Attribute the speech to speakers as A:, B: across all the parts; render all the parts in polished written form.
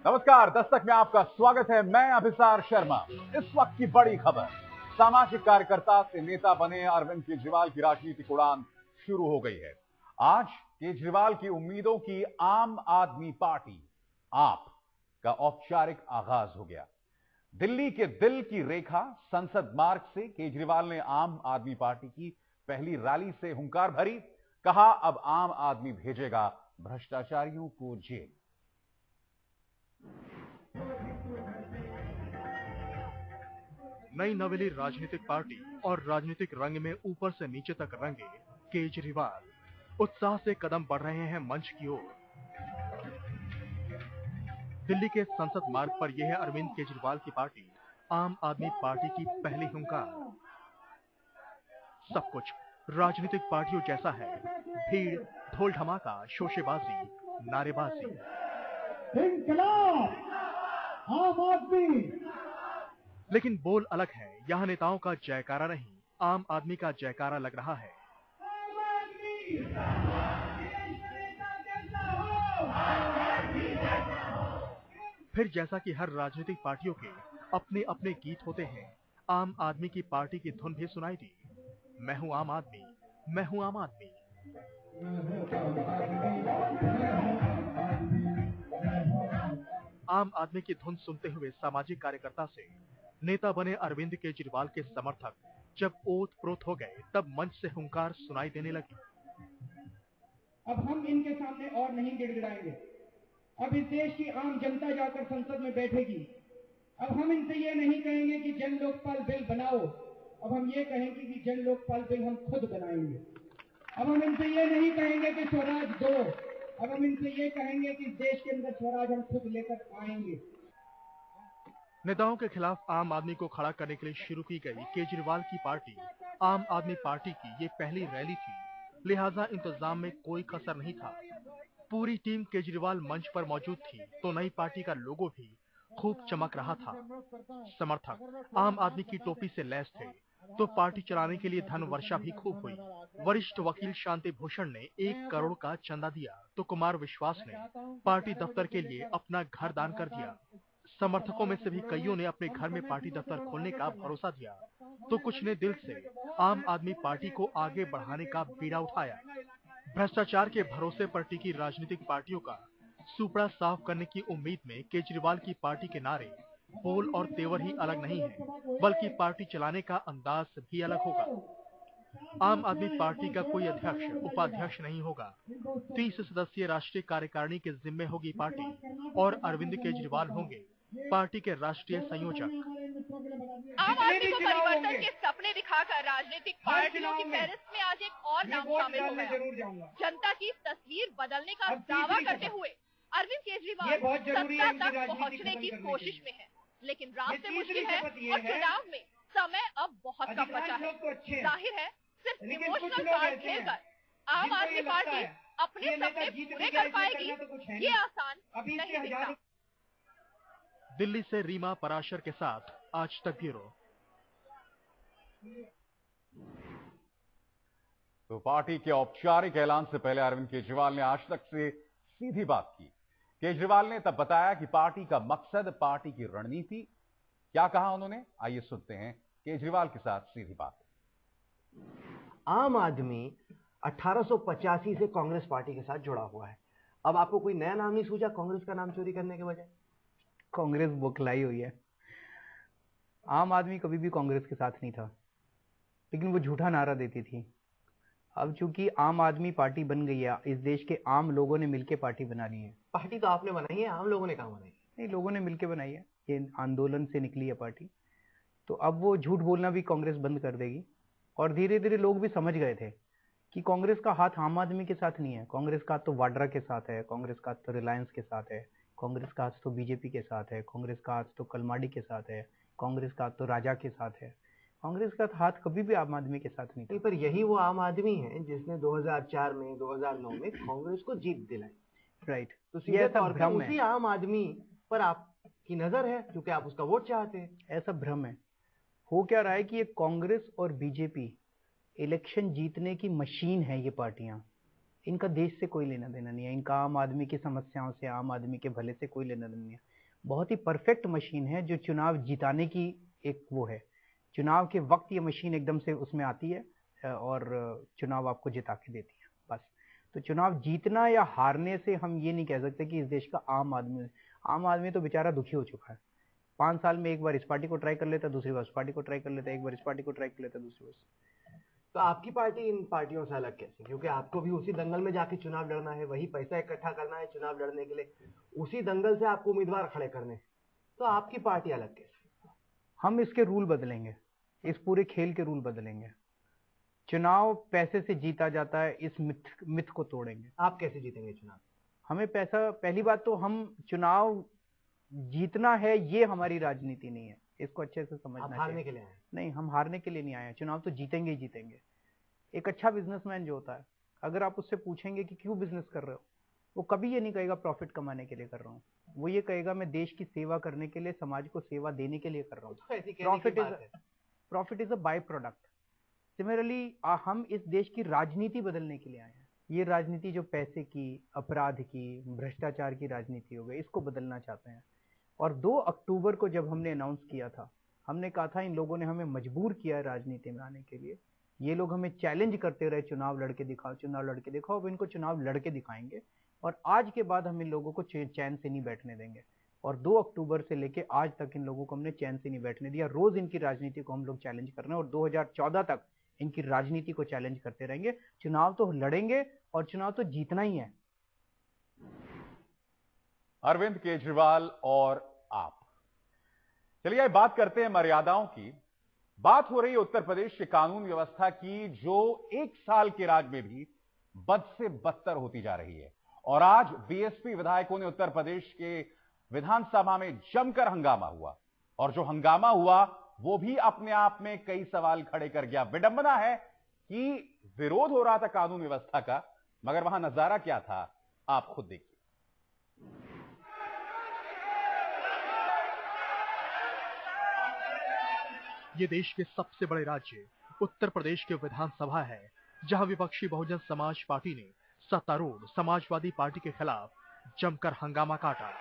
A: नमस्कार, दस्तक में आपका स्वागत है। मैं अभिसार शर्मा। इस वक्त की बड़ी खबर, सामाजिक कार्यकर्ता से नेता बने अरविंद केजरीवाल की राजनीतिक उड़ान शुरू हो गई है। आज केजरीवाल की उम्मीदों की आम आदमी पार्टी आप का औपचारिक आगाज हो गया। दिल्ली के दिल की रेखा संसद मार्ग से केजरीवाल ने आम आदमी पार्टी की पहली रैली से हुंकार भरी। कहा, अब आम आदमी भेजेगा भ्रष्टाचारियों को जेल।
B: नई नवेली राजनीतिक पार्टी और राजनीतिक रंग में ऊपर से नीचे तक रंगे केजरीवाल उत्साह से कदम बढ़ रहे हैं मंच की ओर। दिल्ली के संसद मार्ग पर यह है अरविंद केजरीवाल की पार्टी आम आदमी पार्टी की पहली हुंकार। सब कुछ राजनीतिक पार्टियों जैसा है, भीड़, ढोल धमाका, शोशेबाजी, नारेबाजी।
C: इनकलाब आम आदमी।
B: लेकिन बोल अलग है। यहाँ नेताओं का जयकारा नहीं, आम आदमी का जयकारा लग रहा है। फिर जैसा कि हर राजनीतिक पार्टियों के अपने अपने गीत होते हैं, आम आदमी की पार्टी की धुन भी सुनाई दी। मैं हूं आम आदमी, मैं हूं आम आदमी। आम आदमी की धुन सुनते हुए सामाजिक कार्यकर्ता से नेता बने अरविंद केजरीवाल के समर्थक जब ओत-प्रोत हो गए, तब मंच से हुंकार सुनाई देने लगी।
C: अब हम इनके सामने और नहीं गिड़गिड़ाएंगे। अब इस देश की आम जनता जाकर संसद में बैठेगी। अब हम इनसे ये नहीं कहेंगे कि जन लोकपाल बिल बनाओ, अब हम ये कहेंगे कि जन लोकपाल बिल हम खुद बनाएंगे। अब हम इनसे ये नहीं कहेंगे कि स्वराज दो, अब हम इनसे ये कहेंगे कि देश के अंदर स्वराज हम खुद लेकर आएंगे।
B: नेताओं के खिलाफ आम आदमी को खड़ा करने के लिए शुरू की गई केजरीवाल की पार्टी आम आदमी पार्टी की ये पहली रैली थी, लिहाजा इंतजाम में कोई कसर नहीं था। पूरी टीम केजरीवाल मंच पर मौजूद थी, तो नई पार्टी का लोगो भी खूब चमक रहा था। समर्थक आम आदमी की टोपी से लैस थे, तो पार्टी चलाने के लिए धन वर्षा भी खूब हुई। वरिष्ठ वकील शांति भूषण ने 1 करोड़ का चंदा दिया, तो कुमार विश्वास ने पार्टी दफ्तर के लिए अपना घर दान कर दिया। समर्थकों में से भी कईयों ने अपने घर में पार्टी दफ्तर खोलने का भरोसा दिया, तो कुछ ने दिल से आम आदमी पार्टी को आगे बढ़ाने का बीड़ा उठाया। भ्रष्टाचार के भरोसे पर टिकी राजनीतिक पार्टियों का सुपड़ा साफ करने की उम्मीद में केजरीवाल की पार्टी के नारे, बोल और तेवर ही अलग नहीं है, बल्कि पार्टी चलाने का अंदाज भी अलग होगा। आम आदमी पार्टी का कोई अध्यक्ष, उपाध्यक्ष नहीं होगा। 30 सदस्यीय राष्ट्रीय कार्यकारिणी के जिम्मे होगी पार्टी और अरविंद केजरीवाल होंगे पार्टी के राष्ट्रीय संयोजक।
D: आम आदमी को परिवर्तन के सपने दिखाकर राजनीतिक पार्टियों की फहरिस्त में आज एक और नाम शामिल हो गया। जनता की तस्वीर बदलने का दावा करते हुए अरविंद केजरीवाल सत्ता तक पहुंचने की कोशिश में है, लेकिन रास्ते मुश्किल है और चुनाव में समय अब बहुत कम बचा है। जाहिर है, सिर्फ इमोशनल कार्ड खेलकर आम आदमी पार्टी अपने सपने पूरे कर पाएगी, ये आसान नहीं दिखता।
B: दिल्ली से रीमा पराशर के साथ आज तक ब्यूरो।
A: तो पार्टी के औपचारिक ऐलान से पहले अरविंद केजरीवाल ने आज तक से सीधी बात की। केजरीवाल ने तब बताया कि पार्टी का मकसद, पार्टी की रणनीति। क्या कहा उन्होंने, आइए सुनते हैं केजरीवाल के साथ सीधी बात।
E: आम आदमी 1885 से कांग्रेस पार्टी के साथ जुड़ा हुआ है। अब आपको कोई नया नाम नहीं सूझा कांग्रेस का नाम चोरी करने के बजाय?
F: कांग्रेस बौखलाई हुई है। आम आदमी कभी भी कांग्रेस के साथ नहीं था, लेकिन वो झूठा नारा देती थी। अब चूंकि आम आदमी पार्टी बन गई है, इस देश के आम लोगों ने मिलकर पार्टी बना ली है।
E: पार्टी तो आपने बनाई है, आम लोगों ने कहाँ बनाई?
F: नहीं, लोगों ने मिलकर बनाई है। ये आंदोलन से निकली है पार्टी। तो अब वो झूठ बोलना भी कांग्रेस बंद कर देगी। और धीरे धीरे लोग भी समझ गए थे कि कांग्रेस का हाथ आम आदमी के साथ नहीं है। कांग्रेस का हाथ तो वाड्रा के साथ है, कांग्रेस का हाथ तो रिलायंस के साथ है, कांग्रेस का हाथ तो बीजेपी के साथ है, कांग्रेस का हाथ तो कलमाडी के साथ है, कांग्रेस का हाथ तो राजा के साथ है। कांग्रेस का हाथ कभी भी आम आदमी के साथ नहीं था।
E: पर यही वो आम आदमी है जिसने 2004 में, 2009 में कांग्रेस को जीत दिलाई।
F: राइट।
E: तो सीधे तौर पर उसी आम आदमी पर आपकी नजर है क्योंकि आप उसका वोट चाहते हैं।
F: ऐसा भ्रम है। हो क्या रहा है कि ये कांग्रेस और बीजेपी इलेक्शन जीतने की मशीन है। ये पार्टियां इनका देश से कोई लेना देना नहीं है, इनका आम आदमी की समस्याओं से, आम आदमी के भले से कोई लेना देना नहीं है। बहुत ही परफेक्ट मशीन है जो चुनाव जिताने की एक वो है। चुनाव के वक्त ये मशीन एकदम से उसमें आती है और चुनाव आपको जिता के देती है बस। तो चुनाव जीतना या हारने से हम ये नहीं कह सकते कि इस देश का आम आदमी तो बेचारा दुखी हो चुका है। 5 साल में एक बार इस पार्टी को ट्राई कर लेता, दूसरी बार उस पार्टी को ट्राई कर लेता, एक बार इस पार्टी को ट्राई कर लेता, दूसरी बार।
E: तो आपकी पार्टी इन पार्टियों से अलग कैसे? क्योंकि आपको भी उसी दंगल में जाके चुनाव लड़ना है, वही पैसा इकट्ठा करना है चुनाव लड़ने के लिए, उसी दंगल से आपको उम्मीदवार खड़े करने, तो आपकी पार्टी अलग कैसे?
F: हम इसके रूल बदलेंगे, इस पूरे खेल के रूल बदलेंगे। चुनाव पैसे से जीता जाता है, इस मिथ को तोड़ेंगे।
E: आप कैसे जीतेंगे चुनाव?
F: हमें पैसा, पहली बात तो हम चुनाव जीतना है ये हमारी राजनीति नहीं है, इसको अच्छे से समझना चाहिए।
E: हारने के लिए आए?
F: नहीं, हम हारने के लिए नहीं आए हैं, चुनाव तो जीतेंगे ही जीतेंगे। एक अच्छा बिजनेसमैन जो होता है, अगर आप उससे पूछेंगे कि क्यों बिजनेस कर रहे हो, वो कभी ये नहीं कहेगा प्रॉफिट कमाने के लिए कर रहा हूँ, वो ये कहेगा मैं देश की सेवा करने के लिए, समाज को सेवा देने के लिए कर रहा हूँ। Profit is a by product. Similarly हम इस देश की राजनीति बदलने के लिए आए हैं। ये राजनीति जो पैसे की, अपराध की, भ्रष्टाचार की राजनीति हो गई, इसको बदलना चाहते हैं। और 2 अक्टूबर को जब हमने अनाउंस किया था, हमने कहा था इन लोगों ने हमें मजबूर किया है राजनीति में आने के लिए। ये लोग हमें चैलेंज करते रहे, चुनाव लड़के दिखाओ, चुनाव लड़के दिखाओ। अब इनको चुनाव लड़के दिखाएंगे और आज के बाद हम इन लोगों को चैन से नहीं बैठने देंगे। और 2 अक्टूबर से लेके आज तक इन लोगों को हमने चैन से नहीं बैठने दिया। रोज इनकी राजनीति को हम लोग चैलेंज कर रहे हैं और 2014 तक इनकी राजनीति को चैलेंज करते रहेंगे। चुनाव तो लड़ेंगे और चुनाव तो जीतना ही है।
A: अरविंद केजरीवाल और आप, चलिए बात करते हैं मर्यादाओं की। बात हो रही है उत्तर प्रदेश की कानून व्यवस्था की, जो 1 साल के राज में भी बद से बदतर होती जा रही है। और आज बीएसपी विधायकों ने उत्तर प्रदेश के विधानसभा में जमकर हंगामा हुआ, और जो हंगामा हुआ वो भी अपने आप में कई सवाल खड़े कर गया। विडंबना है कि विरोध हो रहा था कानून व्यवस्था का, मगर वहां नजारा क्या था आप खुद देखिए।
B: ये देश के सबसे बड़े राज्य उत्तर प्रदेश के विधानसभा है, जहां विपक्षी बहुजन समाज पार्टी ने सत्तारूढ़ समाजवादी पार्टी के खिलाफ जमकर हंगामा काटा।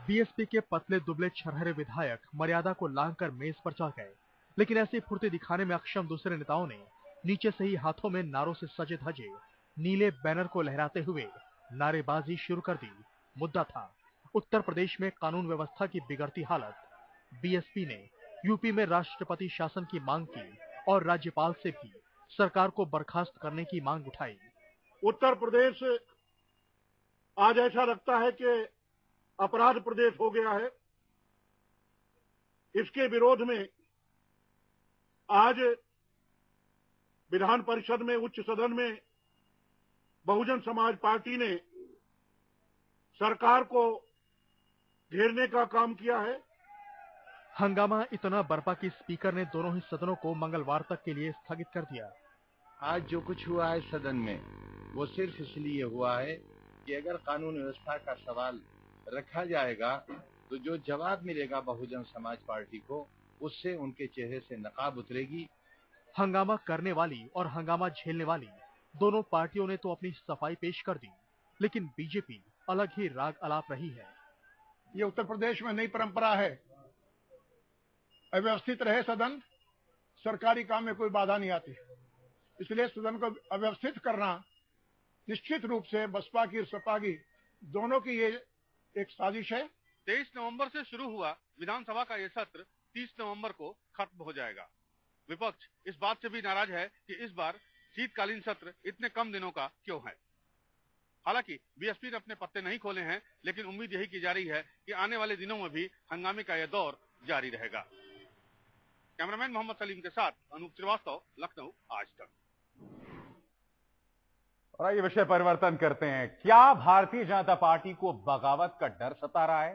B: बीएसपी के पतले दुबले छरहरे विधायक मर्यादा को लांघकर मेज पर चढ़ गए, लेकिन ऐसी फुर्ती दिखाने में अक्षम दूसरे नेताओं ने नीचे से ही हाथों में नारों से सजे धजे नीले बैनर को लहराते हुए नारेबाजी शुरू कर दी। मुद्दा था उत्तर प्रदेश में कानून व्यवस्था की बिगड़ती हालत। बीएसपी ने यूपी में राष्ट्रपति शासन की मांग की और राज्यपाल से भी सरकार को बर्खास्त करने की मांग उठाई।
G: उत्तर प्रदेश आज ऐसा लगता है कि अपराध प्रदेश हो गया है। इसके विरोध में आज विधान परिषद में, उच्च सदन में बहुजन समाज पार्टी ने सरकार को घेरने का काम किया है।
B: हंगामा इतना बरपा कि स्पीकर ने दोनों ही सदनों को मंगलवार तक के लिए स्थगित कर दिया।
H: आज जो कुछ हुआ है सदन में, वो सिर्फ इसलिए हुआ है कि अगर कानून व्यवस्था का सवाल रखा जाएगा तो जो जवाब मिलेगा बहुजन समाज पार्टी को, उससे उनके चेहरे से नकाब उतरेगी।
B: हंगामा करने वाली और हंगामा झेलने वाली दोनों पार्टियों ने तो अपनी सफाई पेश कर दी, लेकिन बीजेपी अलग ही राग अलाप रही है।
G: ये उत्तर प्रदेश में नई परंपरा है, अव्यवस्थित रहे सदन, सरकारी काम में कोई बाधा नहीं आती। इसलिए सदन को अव्यवस्थित करना निश्चित रूप से बसपा की और सपा की दोनों की ये एक साजिश है।
I: 23 नवंबर से शुरू हुआ विधानसभा का ये सत्र 30 नवंबर को खत्म हो जाएगा। विपक्ष इस बात से भी नाराज है कि इस बार शीतकालीन सत्र इतने कम दिनों का क्यों है। हालांकि बीएसपी ने अपने पत्ते नहीं खोले हैं, लेकिन उम्मीद यही की जा रही है कि आने वाले दिनों में भी हंगामे का यह दौर जारी रहेगा। कैमरामैन मोहम्मद सलीम के साथ अनूप श्रीवास्तव, लखनऊ, आज तक।
A: और आइए विषय परिवर्तन करते हैं। क्या भारतीय जनता पार्टी को बगावत का डर सता रहा है?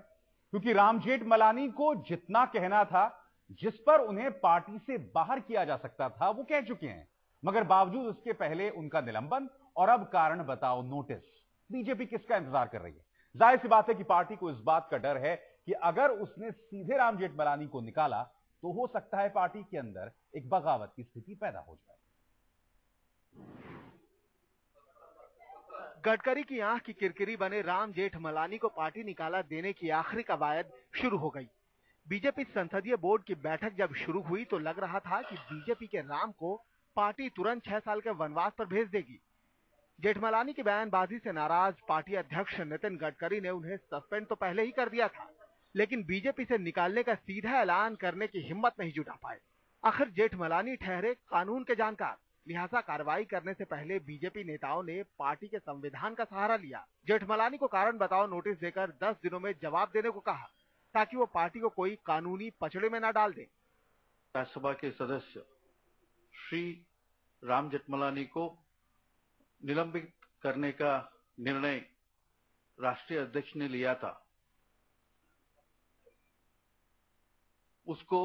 A: क्योंकि राम जेठमलानी को जितना कहना था, जिस पर उन्हें पार्टी से बाहर किया जा सकता था, वो कह चुके हैं, मगर बावजूद उसके पहले उनका निलंबन और अब कारण बताओ नोटिस। बीजेपी किसका इंतजार कर रही है? जाहिर सी बात है कि पार्टी को इस बात का डर है कि अगर उसने सीधे राम जेठमलानी को निकाला तो हो सकता है पार्टी के अंदर एक बगावत की स्थिति पैदा हो जाए।
J: गडकरी की आंख की किरकिरी बने राम जेठमलानी को पार्टी निकाला देने की आखिरी कवायद शुरू हो गई। बीजेपी संसदीय बोर्ड की बैठक जब शुरू हुई तो लग रहा था कि बीजेपी के राम को पार्टी तुरंत 6 साल के वनवास पर भेज देगी। जेठमलानी की बयानबाजी से नाराज पार्टी अध्यक्ष नितिन गडकरी ने उन्हें सस्पेंड तो पहले ही कर दिया था, लेकिन बीजेपी से निकालने का सीधा ऐलान करने की हिम्मत नहीं जुटा पाए। आखिर जेठमलानी ठहरे कानून के जानकार, लिहाजा कार्रवाई करने से पहले बीजेपी नेताओं ने पार्टी के संविधान का सहारा लिया। जेठमलानी को कारण बताओ नोटिस देकर 10 दिनों में जवाब देने को कहा, ताकि वो पार्टी को कोई कानूनी पचड़े में न डाल दे।
K: राज्यसभा के सदस्य श्री राम जेठमलानी को निलंबित करने का निर्णय राष्ट्रीय अध्यक्ष ने लिया था। उसको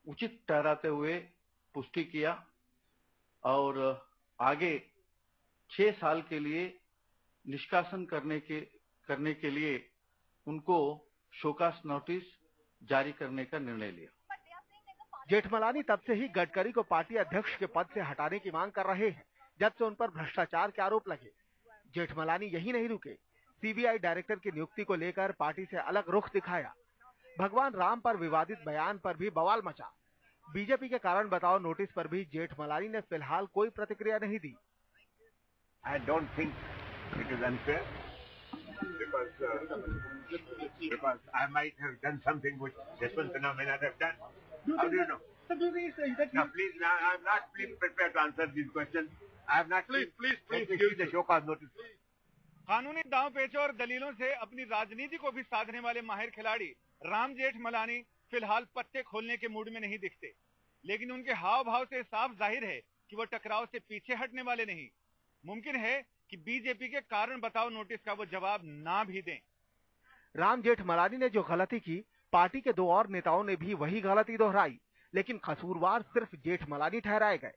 K: उचित ठहराते हुए पुष्टि किया और आगे 6 साल के लिए निष्कासन करने के लिए उनको शोकास नोटिस जारी करने का निर्णय लिया।
J: जेठमलानी तब से ही गडकरी को पार्टी अध्यक्ष के पद से हटाने की मांग कर रहे हैं, जब से उन पर भ्रष्टाचार के आरोप लगे। जेठमलानी यही नहीं रुके, सीबीआई डायरेक्टर की नियुक्ति को लेकर पार्टी से अलग रुख दिखाया। भगवान राम पर विवादित बयान पर भी बवाल मचा। बीजेपी के कारण बताओ नोटिस पर भी जेठमलानी ने फिलहाल कोई प्रतिक्रिया नहीं दी।
L: I don't think it is unfair because I might have done something which Yashwant Sinha may not have done. How do you know? Now, please, now, I'm not prepared to answer these questions. I have not. Please, give the show cause notice.
M: कानूनी दांव पेचों और दलीलों से अपनी राजनीति को भी साधने वाले माहिर खिलाड़ी राम जेठमलानी फिलहाल पत्ते खोलने के मूड में नहीं दिखते, लेकिन उनके हाव भाव से साफ जाहिर है कि वो टकराव से पीछे हटने वाले नहीं। मुमकिन है कि बीजेपी के कारण बताओ नोटिस का वो जवाब ना भी दें।
J: राम जेठमलानी ने जो गलती की, पार्टी के 2 और नेताओं ने भी वही गलती दोहराई, लेकिन कसूरवार सिर्फ जेठमलानी ठहराए गए।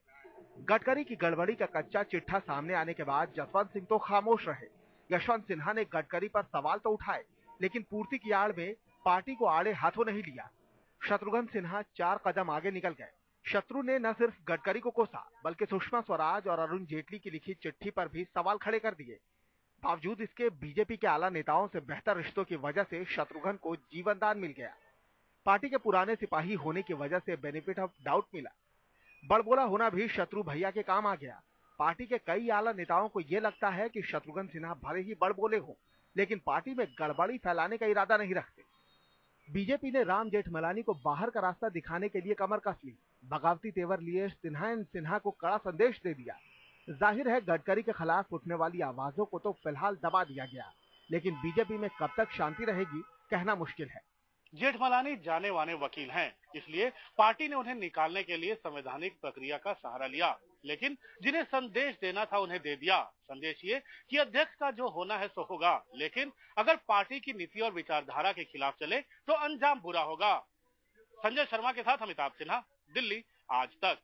J: गडकरी की गड़बड़ी का कच्चा चिट्ठा सामने आने के बाद जसवंत सिंह तो खामोश रहे। यशवंत सिन्हा ने गडकरी पर सवाल तो उठाए, लेकिन पूर्ति की आड़ में पार्टी को आड़े हाथों नहीं लिया। शत्रुघ्न सिन्हा 4 कदम आगे निकल गए। शत्रु ने न सिर्फ गडकरी को कोसा, बल्कि सुषमा स्वराज और अरुण जेटली की लिखी चिट्ठी पर भी सवाल खड़े कर दिए। बावजूद इसके बीजेपी के आला नेताओं से बेहतर रिश्तों की वजह से शत्रुघ्न को जीवनदान मिल गया। पार्टी के पुराने सिपाही होने की वजह से बेनिफिट ऑफ डाउट मिला। बड़बोला होना भी शत्रु भैया के काम आ गया। पार्टी के कई आला नेताओं को यह लगता है कि शत्रुघ्न सिन्हा भले ही बड़बोले हो, लेकिन पार्टी में गड़बड़ी फैलाने का इरादा नहीं रखते। बीजेपी ने राम जेठमलानी को बाहर का रास्ता दिखाने के लिए कमर कस ली। बगावती तेवर लिए सिन्हा को कड़ा संदेश दे दिया। जाहिर है गडकरी के खिलाफ उठने वाली आवाजों को तो फिलहाल दबा दिया गया, लेकिन बीजेपी में कब तक शांति रहेगी कहना मुश्किल है।
I: जेठमलानी जाने माने वकील हैं, इसलिए पार्टी ने उन्हें निकालने के लिए संवैधानिक प्रक्रिया का सहारा लिया, लेकिन जिन्हें संदेश देना था उन्हें दे दिया। संदेश ये कि अध्यक्ष का जो होना है सो होगा, लेकिन अगर पार्टी की नीति और विचारधारा के खिलाफ चले तो अंजाम बुरा होगा। संजय शर्मा के साथ अमिताभ सिन्हा, दिल्ली, आज तक।